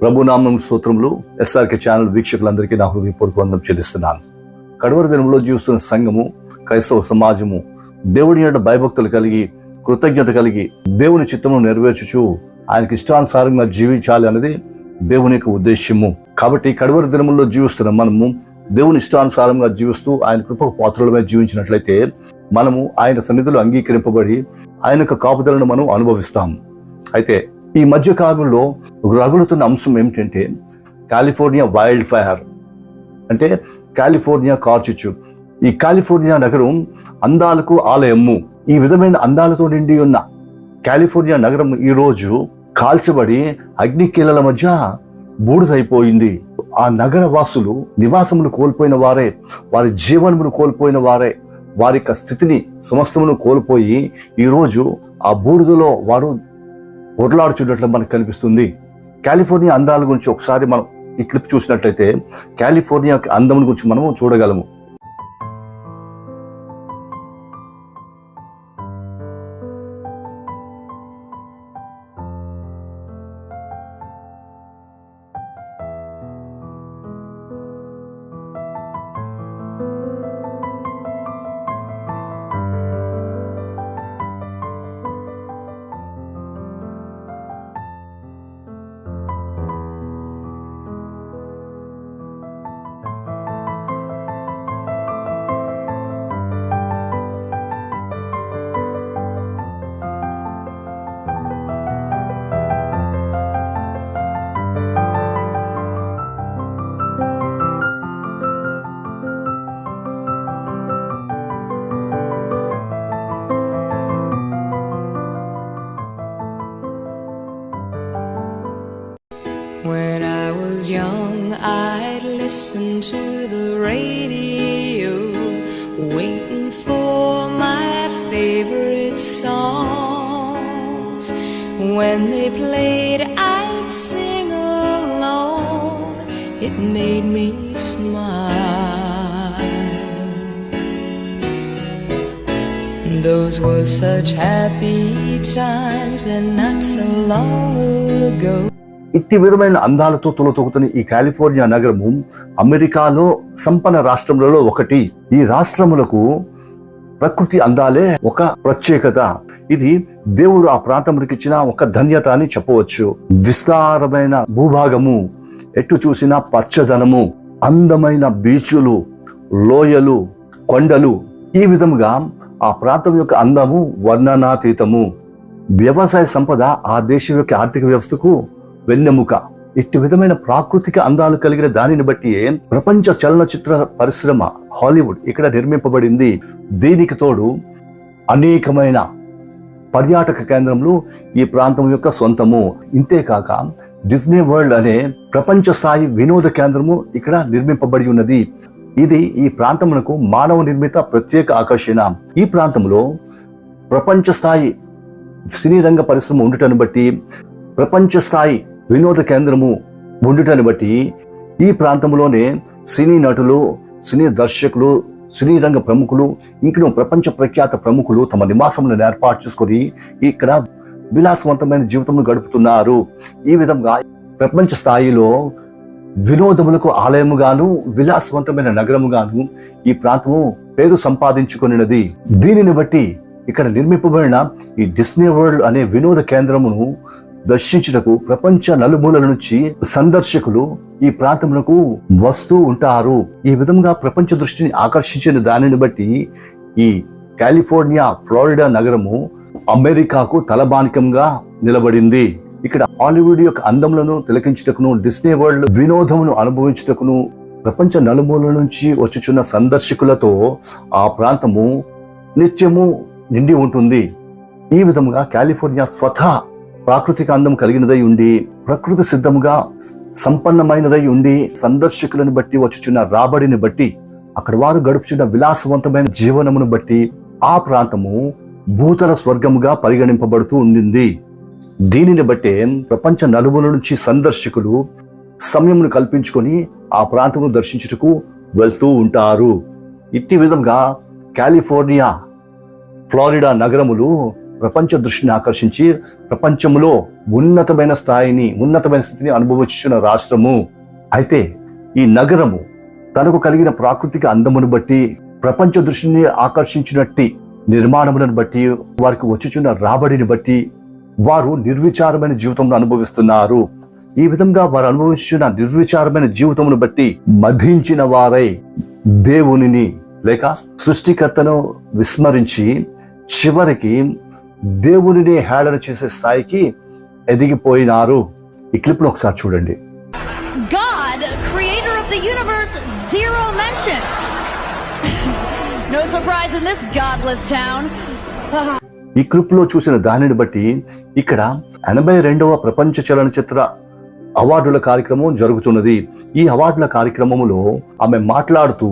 ప్రభునామం స్తోత్రములు. SRK channel వీక్షకులందరికీ నా హృదయపూర్వక వందనం చెల్లిస్తున్నాను. కడవరి దినంలో జీవిస్తున్న సంఘము, క్రైస్తవ సమాజము దేవుని యొక్క భయభక్తులు కలిగి, కృతజ్ఞత కలిగి దేవుని చిత్తమును నెరవేర్చుచు ఆయనకి ఇష్టానుసారంగా జీవించాలి అనేది దేవుని యొక్క ఉద్దేశ్యము. కాబట్టి కడవరి దినముల్లో జీవిస్తున్న మనము దేవుని ఇష్టానుసారంగా జీవిస్తూ ఆయన కృపకు పాత్రలమే జీవించినట్లయితే మనము ఆయన సన్నిధిలో అంగీకరింపబడి ఆయన యొక్క కాపుదలను మనం అనుభవిస్తాం. అయితే ఈ మధ్య కాలంలో రగులుతున్న అంశం ఏమిటంటే కాలిఫోర్నియా వైల్డ్ ఫైర్, అంటే కాలిఫోర్నియా కార్చిచ్చు. ఈ కాలిఫోర్నియా నగరం అందాలకు ఆలయము. ఈ విధమైన అందాలతో నిండి ఉన్న కాలిఫోర్నియా నగరం ఈరోజు కాల్చబడి అగ్నికీలల మధ్య బూడిదైపోయింది. ఆ నగర వాసులు నివాసమును కోల్పోయిన వారే, వారి జీవనమును కోల్పోయిన వారే, వారి యొక్క స్థితిని సమస్తమును కోల్పోయి ఈరోజు ఆ బూడిదలో వారు పొరలాడుచున్నట్లు మనకు కనిపిస్తుంది. కాలిఫోర్నియా అందాల గురించి ఒకసారి మనం ఈ క్లిప్ చూసినట్లయితే కాలిఫోర్నియా అందం గురించి మనము చూడగలము. When I was young, I'd listen to the radio, waiting for my favorite songs. When they played, I'd sing along. It made me smile. Those were such happy times, and not so long ago. ఇట్టి విధమైన అందాలతో తులతొక్కుతున్న ఈ California నగరము అమెరికాలో సంపన్న రాష్ట్రములలో ఒకటి. ఈ రాష్ట్రములకు ప్రకృతి అందాలే ఒక ప్రత్యేకత. ఇది దేవుడు ఆ ప్రాంతానికి ఇచ్చిన ఒక ధన్యత అని చెప్పవచ్చు. విస్తారమైన భూభాగము, ఎటు చూసిన పచ్చదనము, అందమైన బీచులు, లోయలు, కొండలు, ఈ విధముగా ఆ ప్రాంతం యొక్క అందము వర్ణనాతీతము. వ్యవసాయ సంపద ఆ దేశం యొక్క ఆర్థిక వ్యవస్థకు వెన్నెముక. ఇట్టి విధమైన ప్రాకృతిక అందాలు కలిగిన దానిని బట్టి ప్రపంచ చలనచిత్ర పరిశ్రమ హాలీవుడ్ ఇక్కడ నిర్మింపబడింది. దీనికి తోడు అనేకమైన పర్యాటక కేంద్రములు ఈ ప్రాంతం యొక్క సొంతము. ఇంతేకాక డిస్నీ వరల్డ్ అనే ప్రపంచ స్థాయి వినోద కేంద్రము ఇక్కడ నిర్మింపబడి ఉన్నది. ఇది ఈ ప్రాంతమునకు మానవ నిర్మిత ప్రత్యేక ఆకర్షణ. ఈ ప్రాంతంలో ప్రపంచ స్థాయి సినీ రంగ పరిశ్రమ ఉండటాన్ని బట్టి, ప్రపంచ స్థాయి వినోద కేంద్రము ఉండటాన్ని బట్టి ఈ ప్రాంతంలోనే సినీ నటులు, సినీ దర్శకులు, సినీ రంగ ప్రముఖులు, ఇంకా ప్రపంచ ప్రఖ్యాత ప్రముఖులు తమ నివాసములను ఏర్పాటు చేసుకొని ఇక్కడ విలాసవంతమైన జీవితం గడుపుతున్నారు. ఈ విధంగా ప్రపంచ స్థాయిలో వినోదములకు ఆలయముగాను, విలాసవంతమైన నగరముగాను ఈ ప్రాంతము పేరు సంపాదించుకున్నది. దీనిని బట్టి ఇక్కడ నిర్మింపబడిన ఈ డిస్నీ వరల్డ్ అనే వినోద కేంద్రమును దర్శించుటకు ప్రపంచ నలుమూలల నుంచి సందర్శకులు ఈ ప్రాంతమునకు వస్తూ ఉంటారు. ఈ విధంగా ప్రపంచ దృష్టిని ఆకర్షించిన దానిని బట్టి ఈ కాలిఫోర్నియా, ఫ్లోరిడా నగరము అమెరికాకు తలబానికంగా నిలబడింది. ఇక్కడ హాలీవుడ్ యొక్క అందములను తిలకించుటకును, డిస్నీ వరల్డ్ వినోదమును అనుభవించుటకును ప్రపంచ నలుమూలల నుంచి వచ్చుచున్న సందర్శకులతో ఆ ప్రాంతము నిత్యము నిండి ఉంటుంది. ఈ విధముగా కాలిఫోర్నియా స్వతహా ప్రాకృతిక అందం కలిగినదై ఉండి, ప్రకృతి సిద్ధముగా సంపన్నమైనదై ఉండి, సందర్శకులను బట్టి వచ్చుచున్న రాబడిని బట్టి, అక్కడ వారు గడుపుచున్న విలాసవంతమైన జీవనమును బట్టి ఆ ప్రాంతము భూతల స్వర్గముగా పరిగణింపబడుతూ ఉండింది. దీనిని బట్టే ప్రపంచ నలుమూల నుంచి సందర్శకులు సమయమును కల్పించుకొని ఆ ప్రాంతమును దర్శించుటకు వెళ్తూ ఉంటారు. ఇట్టి విధంగా కాలిఫోర్నియా, ఫ్లోరిడా నగరములు ప్రపంచ దృష్టిని ఆకర్షించి ప్రపంచంలో ఉన్నతమైన స్థితిని అనుభవించున్న రాష్ట్రము. అయితే ఈ నగరము తనకు కలిగిన ప్రాకృతిక అందమును బట్టి, ప్రపంచ దృష్టిని ఆకర్షించినట్టి నిర్మాణములను బట్టి, వారికి వచ్చుచున్న రాబడిని బట్టి వారు నిర్విచారమైన జీవితంలో అనుభవిస్తున్నారు. ఈ విధంగా వారు అనుభవించిన నిర్విచారమైన జీవితమును బట్టి మధించిన వారై దేవునిని లేక సృష్టికర్తను విస్మరించి చివరికి దేవునిని హేళన చేసే స్థాయికి ఎదిగిపోయినారు. ఈ క్లిప్ లో ఒకసారి చూడండి. God, creator of the universe, zero mentions. No surprise in this godless town. ఈ క్లిప్ లో చూసిన దానిని బట్టి ఇక్కడ 82వ ప్రపంచ చలనచిత్ర అవార్డుల కార్యక్రమం జరుగుతున్నది. ఈ అవార్డుల కార్యక్రమంలో ఆమె మాట్లాడుతూ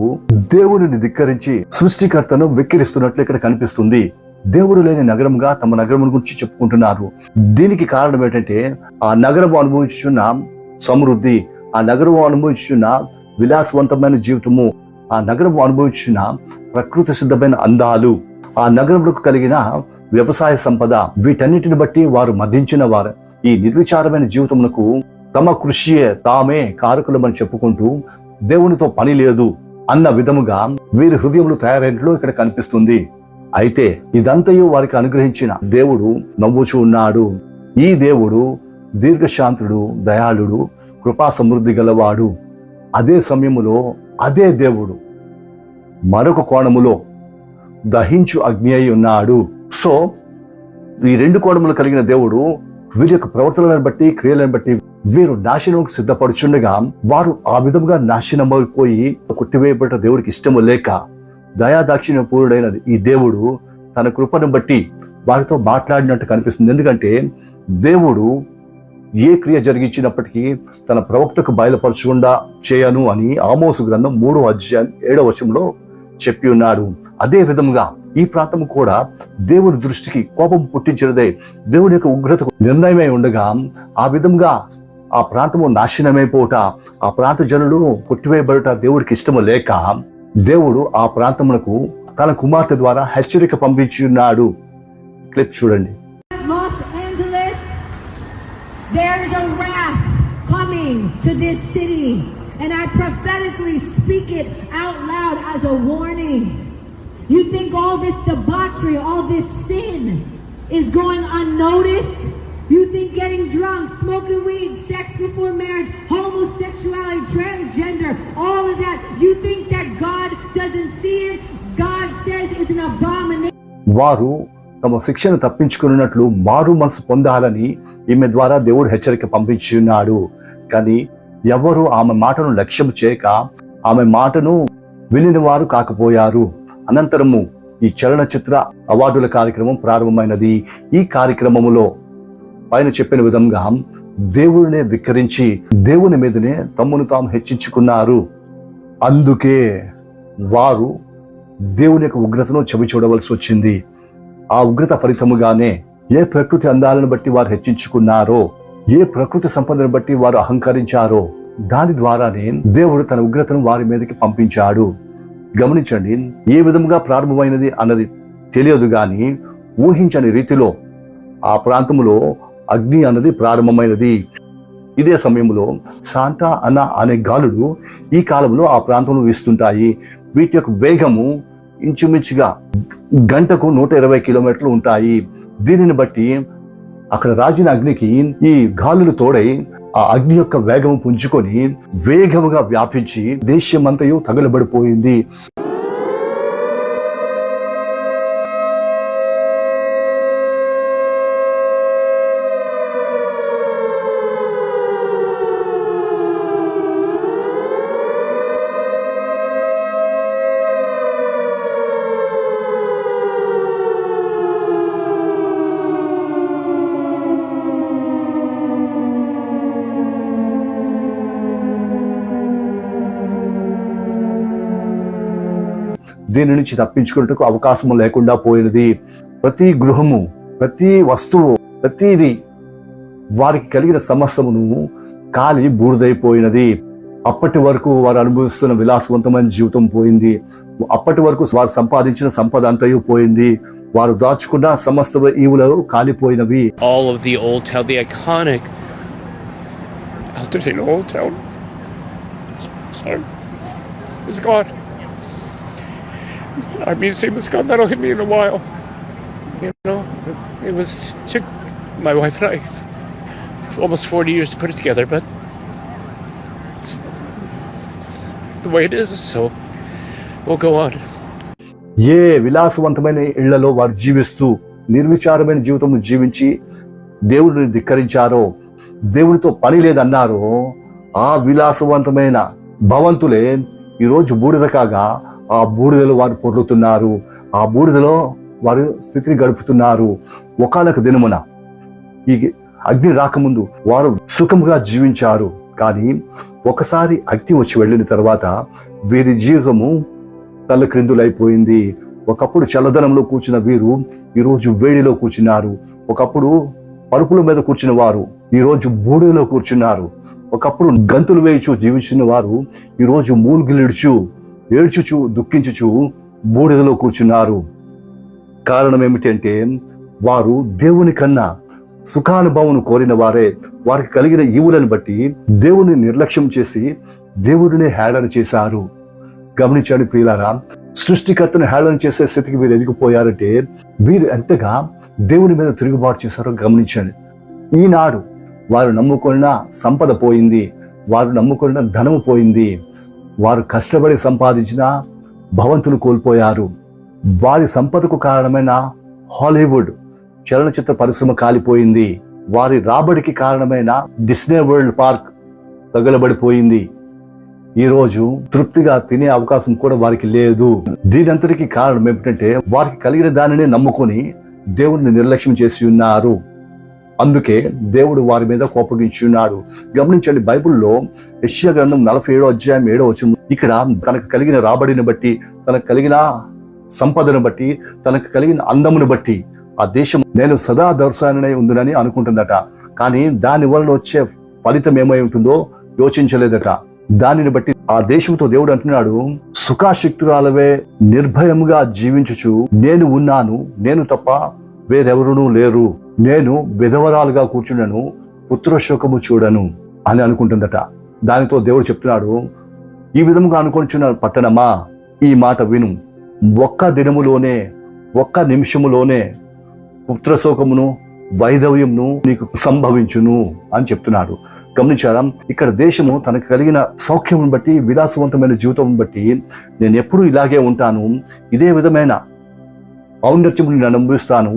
దేవునిని ధిక్కరించి సృష్టికర్తను వెక్కిరిస్తున్నట్లు ఇక్కడ కనిపిస్తుంది. దేవుడు లేని నగరంగా తమ నగరం గురించి చెప్పుకుంటున్నారు. దీనికి కారణం ఏంటంటే ఆ నగరం అనుభవించున్న సమృద్ధి, ఆ నగరం అనుభవించున్న విలాసవంతమైన జీవితము, ఆ నగరం అనుభవించిన ప్రకృతి సిద్ధమైన అందాలు, ఆ నగరంలో కలిగిన వ్యవసాయ సంపద, వీటన్నిటిని బట్టి వారు మదించిన వారు ఈ నిర్విచారమైన జీవితమునకు తమ కృషియే తామే కారకులమని చెప్పుకుంటూ దేవునితో పని లేదు అన్న విధముగా వీరి హృదయములు తయారైనట్లు ఇక్కడ కనిపిస్తుంది. అయితే ఇదంతయు వారికి అనుగ్రహించిన దేవుడు నవ్వుచూ ఉన్నాడు. ఈ దేవుడు దీర్ఘశాంతుడు, దయాళుడు, కృపా సమృద్ధి గలవాడు. అదే సమయములో అదే దేవుడు మరొక కోణములో దహించు అగ్ని అయి ఉన్నాడు. సో ఈ రెండు కోణములు కలిగిన దేవుడు వీరి యొక్క ప్రవర్తనలను బట్టి, క్రియలను బట్టి వీరు నాశనంకు సిద్ధపడుచుండగా వారు ఆ విధంగా నాశనమైపోయి కొట్టివేయబడ్డ దేవుడికి ఇష్టము లేక దయాదాక్షిణ్య పూర్ణుడైనది ఈ దేవుడు తన కృపను బట్టి వారితో మాట్లాడినట్టు కనిపిస్తుంది. ఎందుకంటే దేవుడు ఏ క్రియ జరిగించినప్పటికీ తన ప్రవక్తకు బయలుపరచకుండా చేయను అని ఆమోసు గ్రంథం 3వ అధ్యాయం 7వ వచనంలో చెప్పి ఉన్నాడు. అదే విధంగా ఈ ప్రాంతం కూడా దేవుని దృష్టికి కోపం పుట్టించినదే, దేవుని యొక్క ఉగ్రతకు నిర్ణయమై ఉండగా ఆ విధంగా ఆ ప్రాంతము నాశనమైపోట, ఆ ప్రాంత జనులు కొట్టివేయబడట దేవుడికి ఇష్టము లేక దేవుడు ఆ ప్రాంతమునకు తన కుమార్తె ద్వారా హెచ్చరిక పంపించి ఉన్నాడు. క్లిప్ చూడండి. Los Angeles, there is a wrath coming to this city, and I prophetically speak it out loud as a warning. You think all this debauchery, all this sin is going unnoticed? You think getting drunk, smoking weed, sex before marriage, homosexuality, transgender, all of that, you think that God doesn't see it? God says it's an abomination. వారు తమ శిక్షను తప్పించుకున్నట్లు మారు మనసు పొందాలని ఈమె ద్వారా దేవుడు హెచ్చరిక పంపించి ఉన్నాడు. కానీ ఎవరు ఆమె మాటను లక్ష్యం చేయక ఆమె మాటను వినిన వారు కాకపోయారు. అనంతరము ఈ చలనచిత్ర అవార్డుల కార్యక్రమం ప్రారంభమైనది. ఈ కార్యక్రమములో పైన చెప్పిన విధంగా దేవుడినే విక్కరించి దేవుని మీదనే తమ్మును తాము హెచ్చించుకున్నారు. అందుకే వారు దేవుని యొక్క ఉగ్రతను చవి చూడవలసి వచ్చింది. ఆ ఉగ్రత ఫలితముగానే ఏ ప్రకృతి అందాలను బట్టి వారు హెచ్చించుకున్నారో, ఏ ప్రకృతి సంపదను బట్టి వారు అహంకరించారో, దాని ద్వారానే దేవుడు తన ఉగ్రతను వారి మీదకి పంపించాడు. గమనించండి, ఏ విధంగా ప్రారంభమైనది అన్నది తెలియదు గాని ఊహించని రీతిలో ఆ ప్రాంతంలో అగ్ని అన్నది ప్రారంభమైనది. ఇదే సమయంలో శాంటా అనా అనే గాలులు ఈ కాలంలో ఆ ప్రాంతంలో వీస్తుంటాయి. వీటి యొక్క వేగము ఇంచుమించుగా గంటకు 120 కిలోమీటర్లు ఉంటాయి. దీనిని బట్టి అక్కడ రాజిన అగ్నికి ఈ గాలులు తోడై ఆ అగ్ని యొక్క వేగము పుంజుకొని వేగముగా వ్యాపించి దేశమంతయు తగలబడిపోయింది. దీని నుంచి తప్పించుకున్నట్టుకు అవకాశం లేకుండా పోయినది. ప్రతి గృహము, ప్రతి వస్తువు, ప్రతిది వారికి కలిగిన సమస్తమును కాలి బూడిదైపోయినది. అప్పటి వరకు వారు అనుభవిస్తున్న విలాసవంతమైన జీవితం పోయింది. అప్పటి వరకు వారు సంపాదించిన సంపద అంతయు పోయింది. వారు దాచుకున్న సమస్త ఈవులు కాలిపోయినవి. All of the Old Town, the iconic Alderton Old Town, is gone. Our museum is gone. That'll hit me in a while. You know, it took my wife and I almost 40 years to put it together, but it's the way it is, so we'll go on. ఏ విలాసవంతమైన ఇళ్లలో వారు జీవిస్తూ నిర్విచారమైన జీవితం జీవించి దేవుడిని ధిక్కరించారో, దేవుడితో పని లేదన్నారో, ఆ విలాసవంతమైన భవంతులే ఈరోజు బూడిద కాగా ఆ బూడిదలో వారు పొర్లుతున్నారు. ఆ బూడిదలో వారు స్థితిని గడుపుతున్నారు. ఒకానొక దినమున ఈ అగ్ని రాకముందు వారు సుఖముగా జీవించారు. కానీ ఒకసారి అగ్ని వచ్చి వెళ్ళిన తర్వాత వీరి జీవితము తల్ల క్రిందులైపోయింది. ఒకప్పుడు చల్లదనంలో కూర్చున్న వీరు ఈరోజు వేడిలో కూర్చున్నారు. ఒకప్పుడు పరుపుల మీద కూర్చున్న వారు ఈరోజు బూడిదలో కూర్చున్నారు. ఒకప్పుడు గంతులు వేయుచు జీవించిన వారు ఈరోజు మూలుగిలిడుచు ఏడ్చుచు దుఃఖించుచు బూడిదలో కూర్చున్నారు. కారణం ఏమిటంటే వారు దేవుని కన్నా సుఖానుభవం కోరిన వారే. వారికి కలిగిన ఈవులను బట్టి దేవుని నిర్లక్ష్యం చేసి దేవుడిని హేళన చేశారు. గమనించండి ప్రియులారా, సృష్టికర్తను హేళన చేసే స్థితికి వీరు ఎదిగిపోయారంటే వీరు ఎంతగా దేవుని మీద తిరుగుబాటు చేశారో గమనించండి. ఈనాడు వారు నమ్ముకున్న సంపద పోయింది, వారు నమ్ముకున్న ధనము పోయింది, వారు కష్టపడి సంపాదించిన భవంతులు కోల్పోయారు. వారి సంపదకు కారణమైన హాలీవుడ్ చలనచిత్ర పరిశ్రమ కాలిపోయింది. వారి రాబడికి కారణమైన డిస్నీ వరల్డ్ పార్క్ తగలబడిపోయింది. ఈరోజు తృప్తిగా తినే అవకాశం కూడా వారికి లేదు. దీనంతటికి కారణం ఏమిటంటే వారికి కలిగిన దానిని నమ్ముకొని దేవుడిని నిర్లక్ష్యం చేసి ఉన్నారు. అందుకే దేవుడు వారి మీద కోపగించి ఉన్నాడు. గమనించండి, బైబిల్లో యెషయా గ్రంథం 47వ అధ్యాయం 7వ వచనం ఇక్కడ తనకు కలిగిన రాబడిని బట్టి, తనకు కలిగిన సంపదను బట్టి, తనకు కలిగిన అందమును బట్టి ఆ దేశం నేను సదా దర్శనై ఉందని అనుకుంటుందట. కానీ దాని వలన వచ్చే ఫలితం ఏమై ఉంటుందో యోచించలేదట. దానిని బట్టి ఆ దేశంతో దేవుడు అంటున్నాడు, సుఖాశక్తురాలవే నిర్భయముగా జీవించుచు నేను ఉన్నాను, నేను తప్ప వేరెవరునూ లేరు, నేను విధవరాలుగా కూర్చున్నాను, పుత్రశోకము చూడను అని అనుకుంటుందట. దానితో దేవుడు చెప్తున్నాడు, ఈ విధముగా అనుకుంటున్న పట్టణమా ఈ మాట విను, ఒక్క దినములోనే ఒక్క నిమిషములోనే పుత్రశోకమును వైధవ్యమును నీకు సంభవించును అని చెప్తున్నాడు. గమనించారా, ఇక్కడ దేశము తనకు కలిగిన సౌఖ్యం బట్టి, విలాసవంతమైన జీవితం బట్టి నేను ఎప్పుడూ ఇలాగే ఉంటాను, ఇదే విధమైన ఔన్నత్యము నేను అనుభవిస్తాను,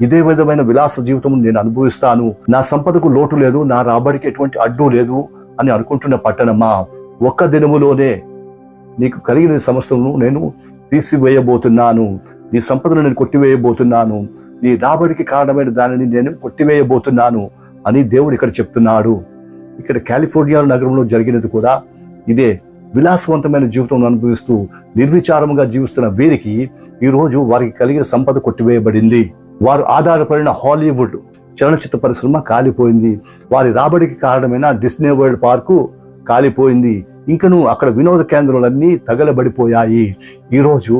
ఇదే విధమైన విలాస జీవితం నేను అనుభవిస్తాను, నా సంపదకు లోటు లేదు, నా రాబడికి ఎటువంటి అడ్డు లేదు అని అనుకుంటున్న పట్టణమా, ఒక్క దినములోనే నీకు కలిగిన సమస్తము నేను తీసివేయబోతున్నాను, నీ సంపదను నేను కొట్టివేయబోతున్నాను, నీ రాబడికి కారణమైన దానిని నేను కొట్టివేయబోతున్నాను అని దేవుడు ఇక్కడ చెప్తున్నాడు. ఇక్కడ కాలిఫోర్నియా నగరంలో జరిగినది కూడా ఇదే. విలాసవంతమైన జీవితం అనుభవిస్తూ నిర్విచారముగా జీవిస్తున్న వీరికి ఈరోజు వారికి కలిగిన సంపద కొట్టివేయబడింది. వారు ఆధారపడిన హాలీవుడ్ చలనచిత్ర పరిశ్రమ కాలిపోయింది. వారి రాబడికి కారణమైన డిస్నీ వరల్డ్ పార్కు కాలిపోయింది. ఇంకను అక్కడ వినోద కేంద్రాలన్నీ తగలబడిపోయాయి. ఈరోజు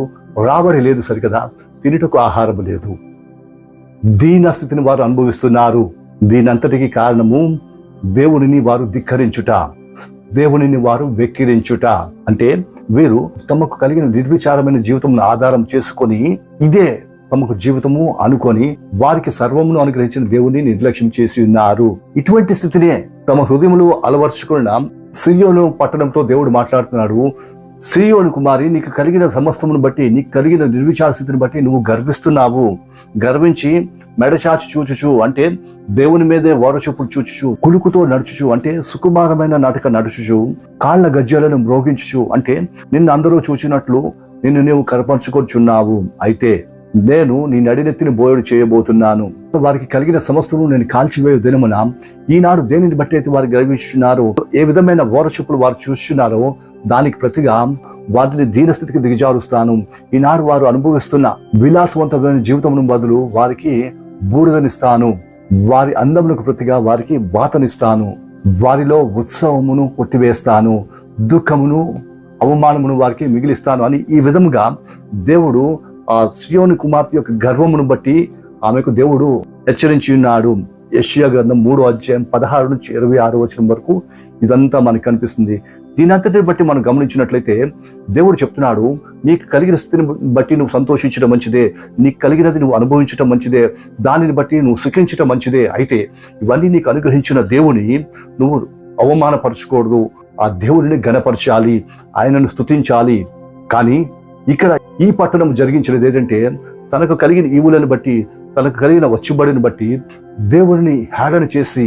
రాబడి లేదు సరికదా, తినుటకు ఆహారం లేదు. దీన స్థితిని వారు అనుభవిస్తున్నారు. దీనంతటికి కారణము దేవునిని వారు ధిక్కరించుట, దేవునిని వారు వెక్కిరించుట. అంటే వీరు తమకు కలిగిన నిర్విచారమైన జీవితం ఆధారం చేసుకొని ఇదే తమకు జీవితము అనుకొని వారికి సర్వమును అనుగ్రహించిన దేవుని నిర్లక్ష్యం చేసి ఉన్నారు. ఇటువంటి స్థితినే తమ హృదయములో అలవర్చుకున్న సియోను పట్టణంతో దేవుడు మాట్లాడుతున్నాడు. సియోను కుమారి, నీకు కలిగిన సమస్తమును బట్టి, నీకు కలిగిన నిర్విచార స్థితిని బట్టి నువ్వు గర్విస్తున్నావు. గర్వించి మెడచాచి చూచుచు అంటే దేవుని మీదే ఓరచూపులు చూచుచు, కులుకుతో నడుచుచు అంటే సుకుమారమైన నాటక నడుచుచు, కాళ్ళ గజ్జలను మ్రోగించుచు అంటే నిన్ను అందరూ చూచినట్లు నిన్ను నీవు కనపరుచుకొచ్చున్నావు. అయితే నేను నీ నడినెత్తిని బోయడు చేయబోతున్నాను. వారికి కలిగిన సమస్తము నేను కాల్చివేయు దినమున ఈనాడు దేనిని బట్టి అయితే వారు గర్వించుచున్నారో, ఏ విధమైన ఓరచూపులు వారు చూస్తున్నారో దానికి ప్రతిగా వారిని దీనస్థితికి దిగజారుస్తాను. ఈనాడు వారు అనుభవిస్తున్న విలాసవంతమైన జీవితమును బదులు వారికి బూడిదనిస్తాను. వారి అందములకు ప్రతిగా వారికి వాతనిస్తాను. వారిలో ఉత్సవమును కొట్టివేస్తాను, దుఃఖమును అవమానమును వారికి మిగిలిస్తాను అని ఈ విధముగా దేవుడు ఆ సియోను కుమార్తె యొక్క గర్వమును బట్టి ఆమెకు దేవుడు హెచ్చరించి ఉన్నాడు. యెషయా గ్రంథం 3వ అధ్యాయం 16 నుంచి 26 వచనం వరకు ఇదంతా మనకు కనిపిస్తుంది. దీని అంతటిని బట్టి మనం గమనించినట్లయితే దేవుడు చెప్తున్నాడు, నీకు కలిగిన స్థితిని బట్టి నువ్వు సంతోషించడం మంచిదే, నీకు కలిగినది నువ్వు అనుభవించడం మంచిదే, దానిని బట్టి నువ్వు సుఖించడం మంచిదే. అయితే ఇవన్నీ నీకు అనుగ్రహించిన దేవుని నువ్వు అవమానపరచకూడదు, ఆ దేవుడిని ఘనపరచాలి, ఆయనను స్తుతించాలి. కానీ ఇక్కడ ఈ పట్టణం జరిగించినది ఏంటంటే, తనకు కలిగిన ఈవులను బట్టి, తనకు కలిగిన వచ్చుబడిని బట్టి దేవుడిని హేళన చేసి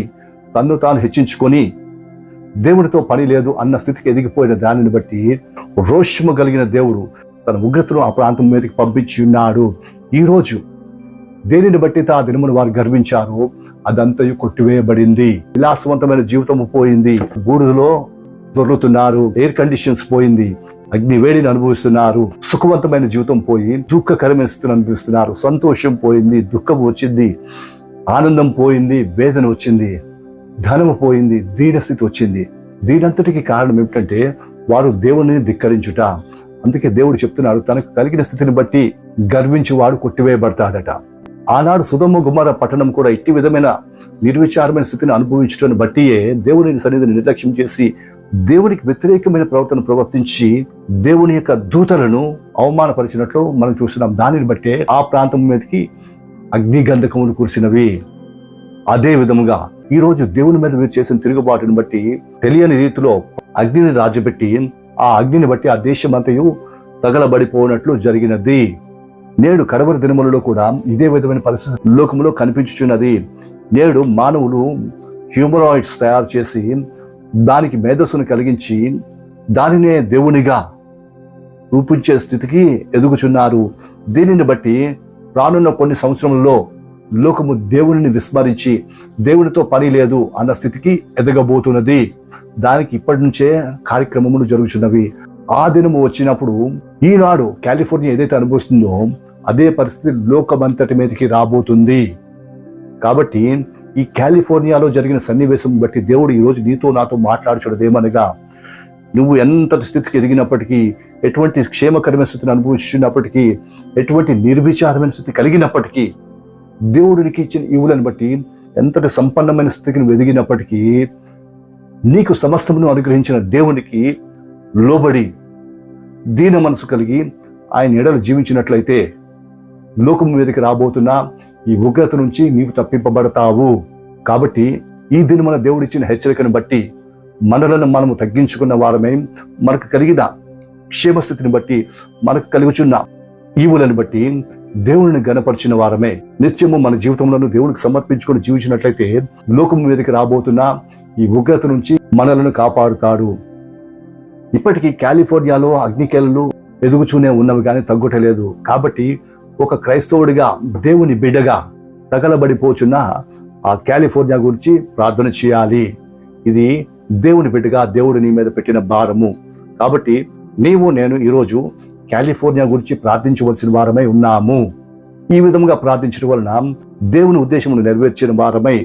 తన్ను తాను హెచ్చించుకొని దేవుడితో పని లేదు అన్న స్థితికి ఎదిగిపోయిన దానిని బట్టి రోషము కలిగిన దేవుడు తన ఉగ్రతను ఆ ప్రాంతం మీదకి పంపించి ఉన్నాడు. ఈరోజు దేనిని బట్టి ఆ దినమును వారు గర్వించారో అదంతయు కొట్టివేయబడింది. విలాసవంతమైన జీవితము పోయింది, బూడిదలో దొర్లుతున్నారు, ఎయిర్ కండిషన్స్ పోయింది, అగ్ని వేడిని అనుభవిస్తున్నారు, సుఖవంతమైన జీవితం పోయి దుఃఖకరమైన స్థితిని అనుభవిస్తున్నారు. సంతోషం పోయింది, దుఃఖం వచ్చింది, ఆనందం పోయింది, వేదన వచ్చింది, ధనము పోయింది, దీనస్థితి వచ్చింది. దీనంతటికి కారణం ఏమిటంటే వారు దేవుని ధిక్కరించుట. అందుకే దేవుడు చెప్తున్నాడు, తనకు కలిగిన స్థితిని బట్టి గర్వించి వాడు కొట్టివేయబడతాడట. ఆనాడు సొదొమ గొమొర్రా పట్టణం కూడా ఇట్టి విధమైన నిర్విచారమైన స్థితిని అనుభవించడాన్ని బట్టియే దేవుని సన్నిధిని నిర్లక్ష్యం చేసి దేవునికి వ్యతిరేకమైన ప్రవర్తన ప్రవర్తించి దేవుని యొక్క దూతలను అవమానపరిచినట్లు మనం చూస్తున్నాం. దానిని బట్టే ఆ ప్రాంతం మీదకి అగ్ని గంధకములు కురిసినవి. అదే విధముగా ఈరోజు దేవుని మీద మీరు చేసిన తిరుగుబాటుని బట్టి తెలియని రీతిలో అగ్నిని రాజబెట్టి ఆ అగ్నిని బట్టి ఆ దేశమంతయు తగలబడిపోయినట్లు జరిగినది. నేడు కడవరి దినములలో కూడా ఇదే విధమైన పరిస్థితి లోకములో కనిపించుచున్నది. నేడు మానవులు హ్యూమరాయిడ్స్ తయారు చేసి దానికి మేధస్సును కలిగించి దానినే దేవునిగా రూపించే స్థితికి ఎదుగుచున్నారు. దీనిని బట్టి రానున్న కొన్ని సంవత్సరంలో లోకము దేవుని విస్మరించి దేవునితో పని లేదు అన్న స్థితికి ఎదగబోతున్నది. దానికి ఇప్పటి నుంచే కార్యక్రమములు జరుగుతున్నవి. ఆ దినము వచ్చినప్పుడు ఈనాడు కాలిఫోర్నియా ఏదైతే అనుభవిస్తుందో అదే పరిస్థితి లోకమంతటి మీదకి రాబోతుంది. కాబట్టి ఈ కాలిఫోర్నియాలో జరిగిన సన్నివేశం బట్టి దేవుడు ఈరోజు నీతో నాతో మాట్లాడుచున్నది ఏమనగా, నువ్వు ఎంతటి స్థితికి ఎదిగినప్పటికీ, ఎటువంటి క్షేమకరమైన స్థితిని అనుభవించినప్పటికీ, ఎటువంటి నిర్విచారమైన స్థితి కలిగినప్పటికీ, దేవుడికి ఇచ్చిన ఈవులను బట్టి ఎంతటి సంపన్నమైన స్థితికి నువ్వు ఎదిగినప్పటికీ, నీకు సమస్తమును అనుగ్రహించిన దేవునికి లోబడి దీన మనసు కలిగి ఆయన ఎడలు జీవించినట్లయితే లోకం మీదకి రాబోతున్న ఈ ఉగ్రత నుంచి నీవు తప్పింపబడతావు. కాబట్టి ఈ దినమున దేవుడిచ్చిన హెచ్చరికను బట్టి మనలను మనము తగ్గించుకున్న వారమే, మనకు కలిగిన క్షేమస్థితిని బట్టి, మనకు కలుగుచున్న ఈవులను బట్టి దేవుని గణపరిచిన వారమే నిత్యము మన జీవితంలో దేవునికి సమర్పించుకొని జీవించినట్లయితే లోకం మీదకి రాబోతున్న ఈ ఉగ్రత నుంచి మనలను కాపాడుతాడు. ఇప్పటికీ కాలిఫోర్నియాలో అగ్నికేలలు ఎదుగుచూనే ఉన్నవి కానీ తగ్గుటలేదు. కాబట్టి ఒక క్రైస్తవుడిగా, దేవుని బిడ్డగా తగలబడిపోచున్న ఆ కాలిఫోర్నియా గురించి ప్రార్థన చేయాలి. ఇది దేవుని బిడ్డగా దేవుడు నీ మీద పెట్టిన భారము. కాబట్టి నీవు నేను ఈరోజు కాలిఫోర్నియా గురించి ప్రార్థించవలసిన వారమై ఉన్నాము. ఈ విధంగా ప్రార్థించడం వలన దేవుని ఉద్దేశమును నెరవేర్చిన వారమై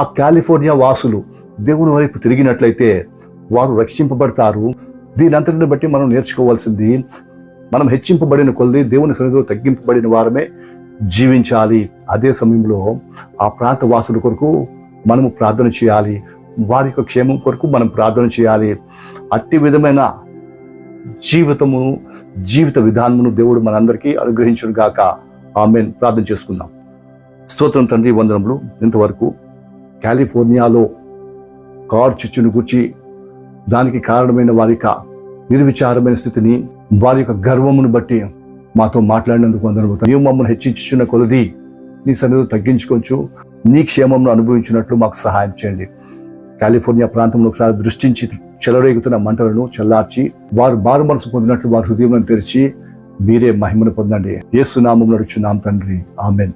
ఆ కాలిఫోర్నియా వాసులు దేవుని వైపు తిరిగినట్లయితే వారు రక్షింపబడతారు. దీనంతటిని బట్టి మనం నేర్చుకోవాల్సింది, మనం హెచ్చింపబడిన కొలది దేవుని సన్నిధిలో తగ్గింపబడిన వారమే జీవించాలి. అదే సమయంలో ఆ ప్రాంత వాసుల కొరకు మనము ప్రార్థన చేయాలి, వారి యొక్క క్షేమం కొరకు మనం ప్రార్థన చేయాలి. అట్టి విధమైన జీవిత విధానమును దేవుడు మనందరికీ అనుగ్రహించును గాక. ఆమేన్. ప్రార్థన చేసుకుందాం. స్తోత్రం తండ్రి, వందనములు. ఇంతవరకు కాలిఫోర్నియాలో కారు చిచ్చును గుర్చి దానికి కారణమైన వారి యొక్క నిర్విచారమైన స్థితిని, వారి యొక్క గర్వమును బట్టి మాతో మాట్లాడినందుకు వందనములు. నీవు మమ్మల్ని హెచ్చించుచున్న కొలది నీ సన్నిధిలో తగ్గించుకొంచు నీ క్షేమమును అనుభవించినట్లు మాకు సహాయం చేయండి. కాలిఫోర్నియా ప్రాంతంలో ఒకసారి దృష్టించి చెలరేగుతున్న మంటలను చల్లార్చి వారు మారు మనసు పొందినట్లు వారి హృదయం తెరిచి మీరే మహిమను పొందండి. యేసు నామములో అడుగుచున్నాం తండ్రి. ఆమేన్.